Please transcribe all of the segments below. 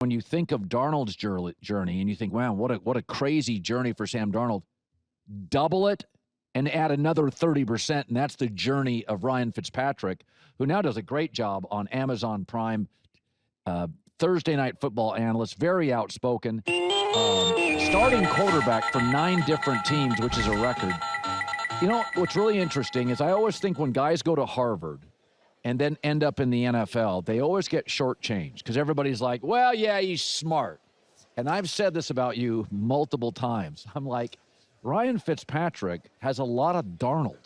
when you think of Darnold's journey and you think, wow, what a crazy journey for Sam Darnold, double it and add another 30%, and that's the journey of Ryan Fitzpatrick, who now does a great job on Amazon Prime, Thursday Night Football analyst, very outspoken, starting quarterback for 9 different teams, which is a record. You know, what's really interesting is I always think when guys go to Harvard and then end up in the NFL, they always get shortchanged because everybody's like, well, yeah, he's smart. And I've said this about you multiple times. I'm like, Ryan Fitzpatrick has a lot of Darnold,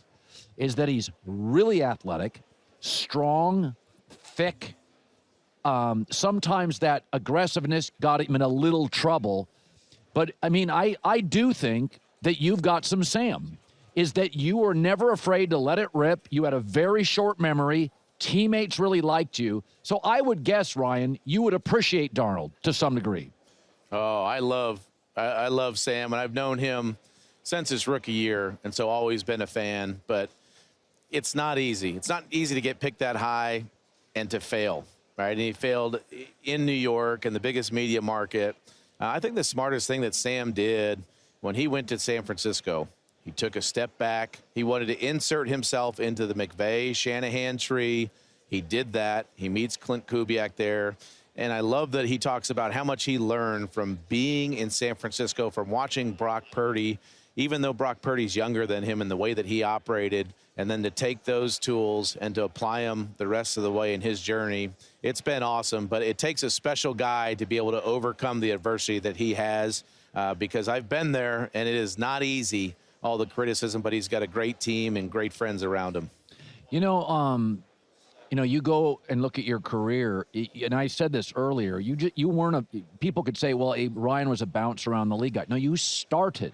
is that he's really athletic, strong, thick. Sometimes that aggressiveness got him in a little trouble. But, I mean, I do think that you've got some Sam, is that you were never afraid to let it rip. You had a very short memory. Teammates really liked you. So I would guess, Ryan, you would appreciate Darnold to some degree. Oh, I love Sam, and I've known him since his rookie year, and so always been a fan. But it's not easy. It's not easy to get picked that high and to fail, right? And he failed in New York in the biggest media market. I think the smartest thing that Sam did when he went to San Francisco, he took a step back. He wanted to insert himself into the McVay-Shanahan tree. He did that. He meets Clint Kubiak there. And I love that he talks about how much he learned from being in San Francisco, from watching Brock Purdy, even though Brock Purdy's younger than him in the way that he operated, and then to take those tools and to apply them the rest of the way in his journey. It's been awesome, but it takes a special guy to be able to overcome the adversity that he has, because I've been there, and it is not easy, all the criticism, but he's got a great team and great friends around him. You know, you go and look at your career, and I said this earlier, you weren't people could say, well, Ryan was a bounce around the league guy. No, you started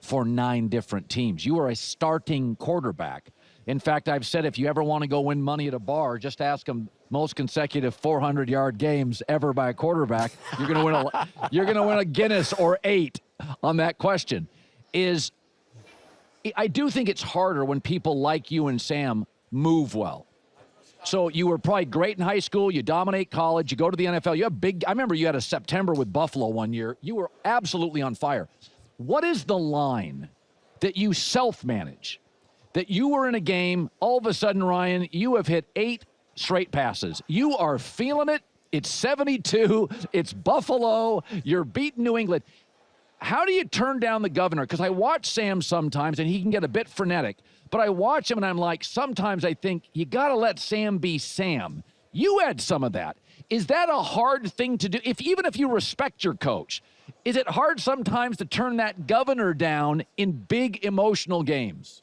for 9 different teams. You were a starting quarterback. In fact, I've said if you ever want to go win money at a bar, just ask them most consecutive 400-yard games ever by a quarterback. You're going to win a Guinness or 8 on that question. I do think it's harder when people like you and Sam move well. So you were probably great in high school. You dominate college. You go to the NFL. You have I remember you had a September with Buffalo one year. You were absolutely on fire. What is the line that you self-manage? That you were in a game, all of a sudden, Ryan, you have hit 8 straight passes. You are feeling it. It's 72. It's Buffalo. You're beating New England. How do you turn down the governor? Because I watch Sam sometimes, and he can get a bit frenetic. But I watch him, and I'm like, sometimes I think, you got to let Sam be Sam. You had some of that. Is that a hard thing to do? Even if you respect your coach, is it hard sometimes to turn that governor down in big emotional games?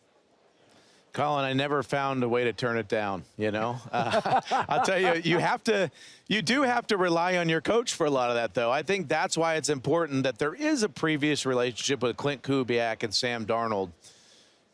Colin, I never found a way to turn it down, you know. I'll tell you, you do have to rely on your coach for a lot of that, though. I think that's why it's important that there is a previous relationship with Clint Kubiak and Sam Darnold.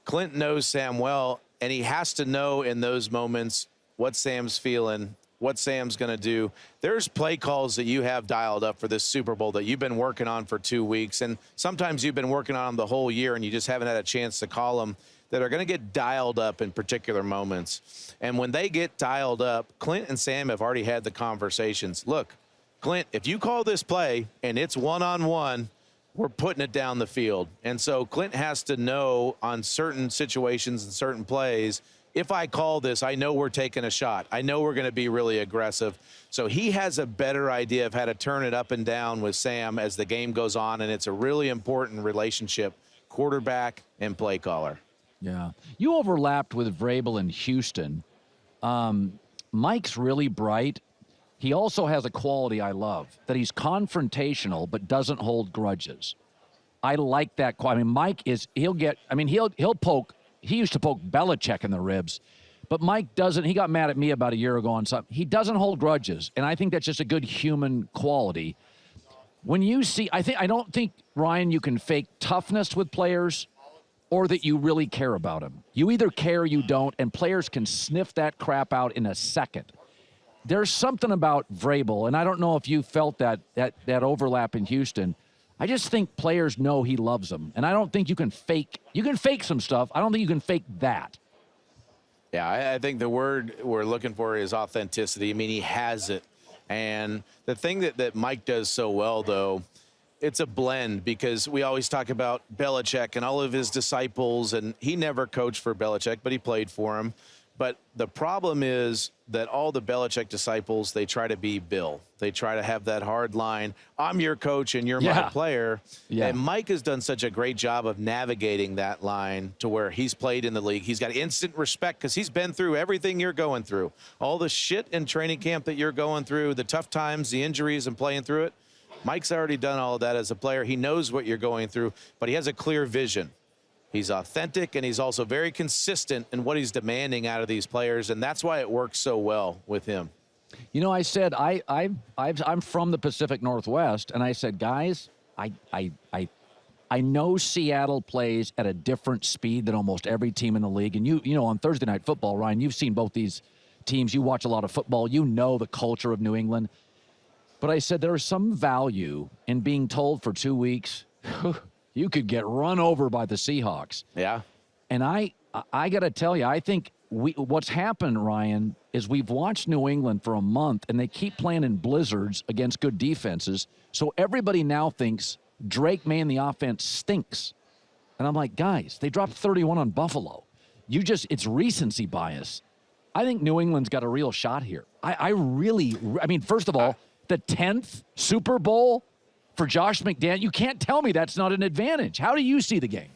Clint knows Sam well, and he has to know in those moments what Sam's feeling, what Sam's going to do. There's play calls that you have dialed up for this Super Bowl that you've been working on for 2 weeks, and sometimes you've been working on them the whole year, and you just haven't had a chance to call them, that are going to get dialed up in particular moments. And when they get dialed up, Clint and Sam have already had the conversations. Look, Clint, if you call this play and it's one-on-one, we're putting it down the field. And so Clint has to know on certain situations and certain plays, if I call this, I know we're taking a shot. I know we're going to be really aggressive. So he has a better idea of how to turn it up and down with Sam as the game goes on, and it's a really important relationship, quarterback and play caller. Yeah. You overlapped with Vrabel in Houston. Mike's really bright. He also has a quality I love, that he's confrontational but doesn't hold grudges. I like that. I mean, Mike is, he'll poke, he used to poke Belichick in the ribs, but Mike doesn't. He got mad at me about a year ago on something. He doesn't hold grudges, and I think that's just a good human quality. When you see, I don't think, Ryan, you can fake toughness with players or that you really care about them. You either care or you don't, and players can sniff that crap out in a second. There's something about Vrabel, and I don't know if you felt that overlap in Houston. I just think players know he loves them, and I don't think you can fake. You can fake some stuff. I don't think you can fake that. Yeah, I think the word we're looking for is authenticity. I mean, he has it. And the thing that Mike does so well, though, it's a blend, because we always talk about Belichick and all of his disciples, and he never coached for Belichick, but he played for him. But the problem is that all the Belichick disciples, they try to be Bill. They try to have that hard line, I'm your coach and you're my player. Yeah. And Mike has done such a great job of navigating that line to where he's played in the league. He's got instant respect because he's been through everything you're going through. All the shit in training camp that you're going through, the tough times, the injuries, and playing through it. Mike's already done all of that as a player. He knows what you're going through, but he has a clear vision. He's authentic, and he's also very consistent in what he's demanding out of these players, and that's why it works so well with him. You know, I said I'm from the Pacific Northwest, and I said, guys, I know Seattle plays at a different speed than almost every team in the league. And you know, on Thursday Night Football, Ryan, you've seen both these teams. You watch a lot of football. You know the culture of New England. But I said there is some value in being told for 2 weeks, you could get run over by the Seahawks. Yeah. And I got to tell you, I think what's happened, Ryan, is we've watched New England for a month, and they keep playing in blizzards against good defenses. So everybody now thinks Drake May and the offense stinks. And I'm like, guys, they dropped 31 on Buffalo. It's recency bias. I think New England's got a real shot here. I mean, first of all, the 10th Super Bowl for Josh McDaniels, you can't tell me that's not an advantage. How do you see the game?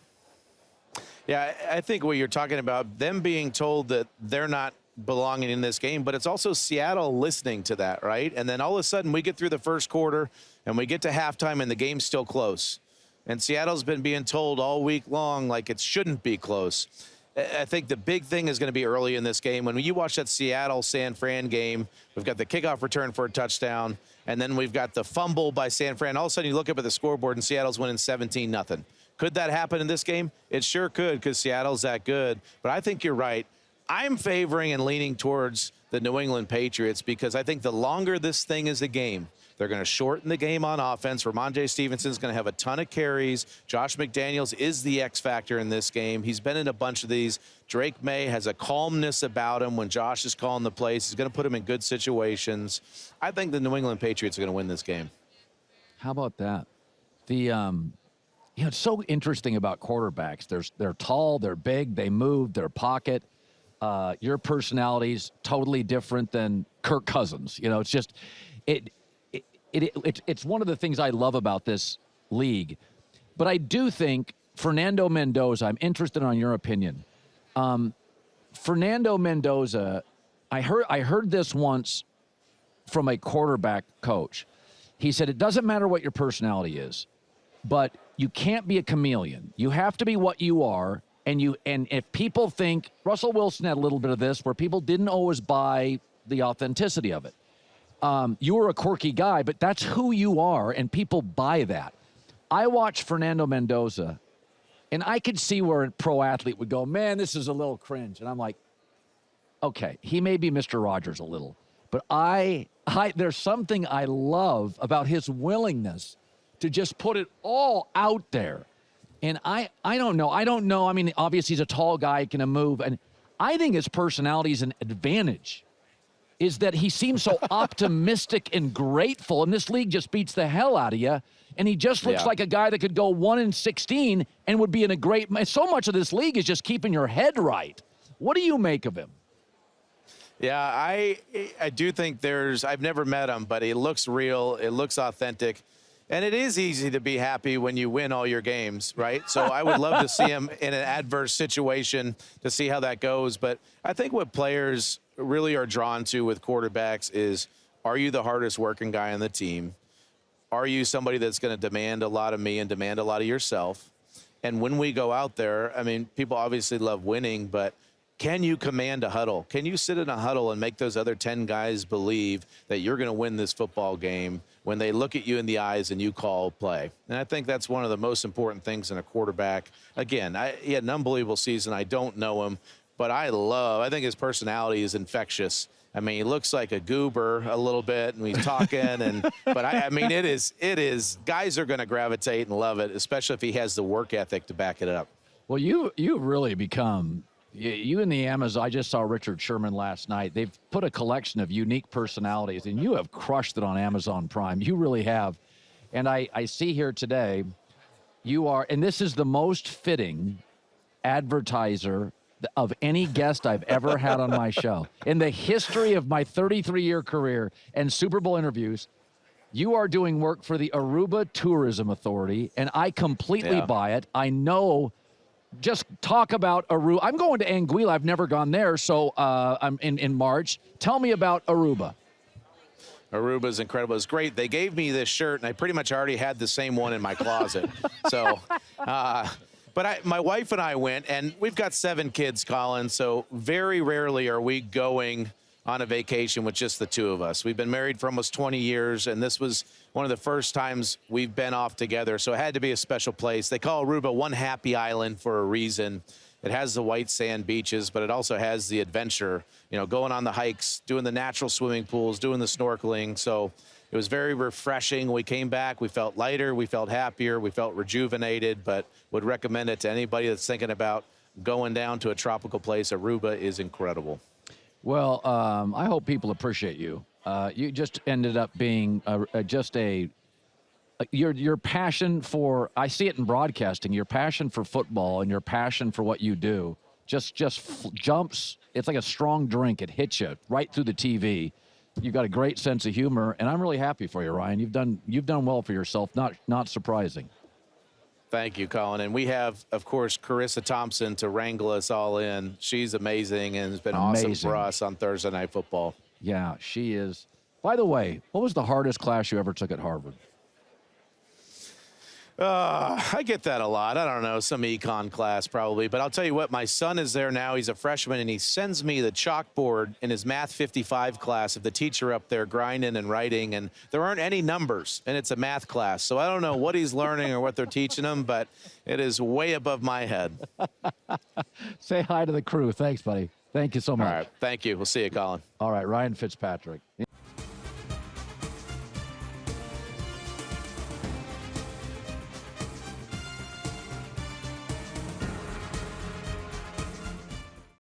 Yeah, I think what you're talking about, them being told that they're not belonging in this game, but it's also Seattle listening to that, right? And then all of a sudden we get through the first quarter and we get to halftime and the game's still close. And Seattle's been being told all week long like it shouldn't be close. I think the big thing is going to be early in this game. When you watch that Seattle-San Fran game, we've got the kickoff return for a touchdown, and then we've got the fumble by San Fran. All of a sudden you look up at the scoreboard and Seattle's winning 17-0. Could that happen in this game? It sure could, because Seattle's that good. But I think you're right. I'm favoring and leaning towards the New England Patriots, because I think the longer this thing is a game, they're going to shorten the game on offense. Ramondre Stevenson's going to have a ton of carries. Josh McDaniels is the X factor in this game. He's been in a bunch of these. Drake May has a calmness about him when Josh is calling the plays. He's going to put him in good situations. I think the New England Patriots are going to win this game. How about that? It's so interesting about quarterbacks. They're tall, they're big, they move, their pocket. Your personality's totally different than Kirk Cousins. You know, it's just it's one of the things I love about this league. But I do think Fernando Mendoza, I'm interested on your opinion. Fernando Mendoza, I heard this once from a quarterback coach. He said, it doesn't matter what your personality is, but you can't be a chameleon. You have to be what you are. And if people think, Russell Wilson had a little bit of this where people didn't always buy the authenticity of it. You were a quirky guy, but that's who you are, and people buy that. I watched Fernando Mendoza, and I could see where a pro athlete would go, man, this is a little cringe. And I'm like, okay, he may be Mr. Rogers a little, but there's something I love about his willingness to just put it all out there. And I don't know. I mean, obviously he's a tall guy, can move. And I think his personality is an advantage, is that he seems so optimistic and grateful. And this league just beats the hell out of you. And he just looks like a guy that could go 1-16 and would be in a great – so much of this league is just keeping your head right. What do you make of him? Yeah, I do think I've never met him, but he looks real. It looks authentic. And it is easy to be happy when you win all your games, right? So I would love to see him in an adverse situation to see how that goes. But I think what players really are drawn to with quarterbacks is, are you the hardest working guy on the team? Are you somebody that's going to demand a lot of me and demand a lot of yourself? And when we go out there, I mean, people obviously love winning, but can you command a huddle? Can you sit in a huddle and make those other 10 guys believe that you're going to win this football game when they look at you in the eyes and you call play? And I think that's one of the most important things in a quarterback. Again, he had an unbelievable season. I don't know him, but I think his personality is infectious. I mean, he looks like a goober a little bit, and he's talking, but I mean, it is. Guys are going to gravitate and love it, especially if he has the work ethic to back it up. Well, you've really become You and the Amazon, I just saw Richard Sherman last night. They've put a collection of unique personalities, and you have crushed it on Amazon Prime. You really have. And I see here today, you are, and this is the most fitting advertiser of any guest I've ever had on my show. In the history of my 33-year career and Super Bowl interviews, you are doing work for the Aruba Tourism Authority, and I completely buy it. I know. Just talk about Aruba. I'm going to Anguilla. I've never gone there, so I'm in March. Tell me about Aruba. Aruba is incredible. It's great. They gave me this shirt, and I pretty much already had the same one in my closet. So, but my wife and I went, and we've got 7 kids, Colin, so very rarely are we going on a vacation with just the 2 of us. We've been married for almost 20 years, and this was one of the first times we've been off together, so it had to be a special place. They call Aruba one happy island for a reason. It has the white sand beaches, but it also has the adventure, going on the hikes, doing the natural swimming pools, doing the snorkeling. So it was very refreshing. We came back, we felt lighter, we felt happier, we felt rejuvenated, but would recommend it to anybody that's thinking about going down to a tropical place. Aruba is incredible. Well, I hope people appreciate you. You just ended up being your passion for, I see it in broadcasting, your passion for football and your passion for what you do just jumps. It's like a strong drink. It hits you right through the TV. You've got a great sense of humor, and I'm really happy for you, Ryan. You've done well for yourself. Not surprising. Thank you, Colin. And we have, of course, Carissa Thompson to wrangle us all in. She's amazing and has been awesome for us on Thursday Night Football. Yeah, she is. By the way, what was the hardest class you ever took at Harvard? I get that a lot. I don't know, some econ class probably. But I'll tell you what, my son is there now. He's a freshman, and he sends me the chalkboard in his Math 55 class of the teacher up there grinding and writing, and there aren't any numbers, and it's a math class. So I don't know what he's learning or what they're teaching him, but it is way above my head. Say hi to the crew. Thanks, buddy. Thank you so much. All right. Thank you. We'll see you, Colin. All right, Ryan Fitzpatrick.